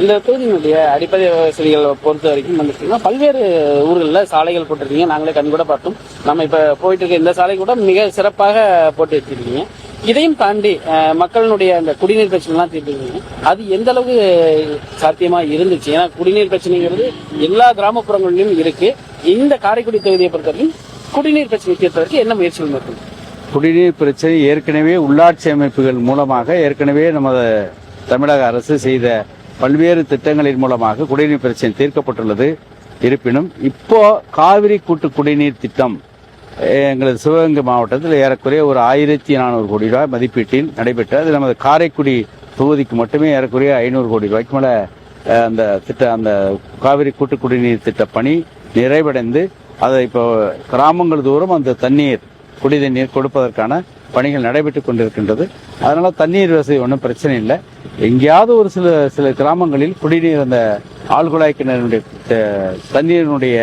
இந்த தொகுதியினுடைய அடிப்படை வசதிகள் பொறுத்த வரைக்கும் வந்துட்டீங்கன்னா பல்வேறு ஊர்களில் சாலைகள் போட்டிருக்கீங்க. நாங்களே கண் கூட பார்த்தோம். நம்ம இப்ப போயிட்டு இருக்க இந்த சாலை கூட மிக சிறப்பாக போட்டு வச்சிருக்கீங்க. இதையும் தாண்டி மக்களுடைய அந்த குடிநீர் பிரச்சனைலாம் தீர்த்துருக்கீங்க. அது எந்த அளவுக்கு சாத்தியமா இருந்துச்சு? ஏன்னா குடிநீர் பிரச்சனைங்கிறது எல்லா கிராமப்புறங்களிலும் இருக்கு. இந்த காரைக்குடி தொகுதியை பொறுத்த வரைக்கும் குடிநீர் பிரச்சனை தீர்ப்பதற்கு என்ன முயற்சிகள் மேற்கொள்ளும்? குடிநீர் பிரச்சனை ஏற்கனவே உள்ளாட்சி அமைப்புகள் மூலமாக ஏற்கனவே நமது தமிழக அரசு செய்த பல்வேறு திட்டங்களின் மூலமாக குடிநீர் பிரச்சனை தீர்க்கப்பட்டுள்ளது. இருப்பினும் இப்போ காவிரி கூட்டு குடிநீர் திட்டம் எங்களது சிவகங்கை மாவட்டத்தில் ஏறக்குறைய ஒரு 1400 கோடி ரூபாய் மதிப்பீட்டில் நடைபெற்றது. அது நமது காரைக்குடி தொகுதிக்கு மட்டுமே ஏறக்குறைய 500 கோடி ரூபாய்க்கு மேல அந்த காவிரி கூட்டு குடிநீர் திட்ட பணி நிறைவடைந்து அதை இப்போ கிராமங்கள் தோறும் அந்த குடி தண்ணீர் கொடுப்பதற்கான பணிகள் நடைபெற்றுக் கொண்டிருக்கின்றது. அதனால தண்ணீர் வசதி ஒன்றும் பிரச்சனை இல்லை. எங்கேயாவது ஒரு சில கிராமங்களில் குடிநீர் அந்த ஆழ்குழாய் கிணறுடைய தண்ணீரினுடைய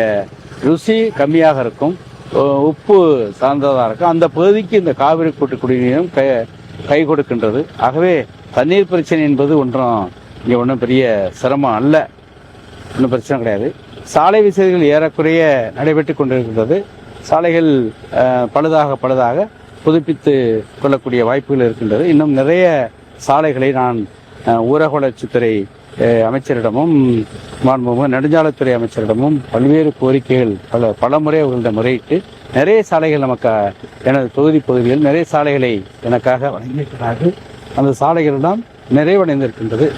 ருசி கம்மியாக இருக்கும், உப்பு சார்ந்ததாக இருக்கும். அந்த பகுதிக்கு இந்த காவிரி கூட்டு குடிநீரும் கை கொடுக்கின்றது. ஆகவே தண்ணீர் பிரச்சனை என்பது ஒன்றும் பெரிய சிரமம் அல்ல, ஒன்றும் பிரச்சனை கிடையாது. சாலை வசதிகள் ஏறக்குறைய நடைபெற்றுக் கொண்டிருக்கின்றது. சாலைகள் பழுதாக புதுப்பித்து கொள்ளக்கூடிய வாய்ப்புகள் இருக்கின்றது. இன்னும் நிறைய சாலைகளை நான் ஊரக வளர்ச்சித்துறை அமைச்சரிடமும் நெடுஞ்சாலைத்துறை அமைச்சரிடமும் பல்வேறு கோரிக்கைகள் பல முறை அவர்களிடம் முறையிட்டு நிறைய சாலைகள் நமக்கு எனது பகுதியில் நிறைய சாலைகளை எனக்காக வழங்கியிருக்கிறார்கள். அந்த சாலைகள் எல்லாம் நிறைவடைந்திருக்கின்றது.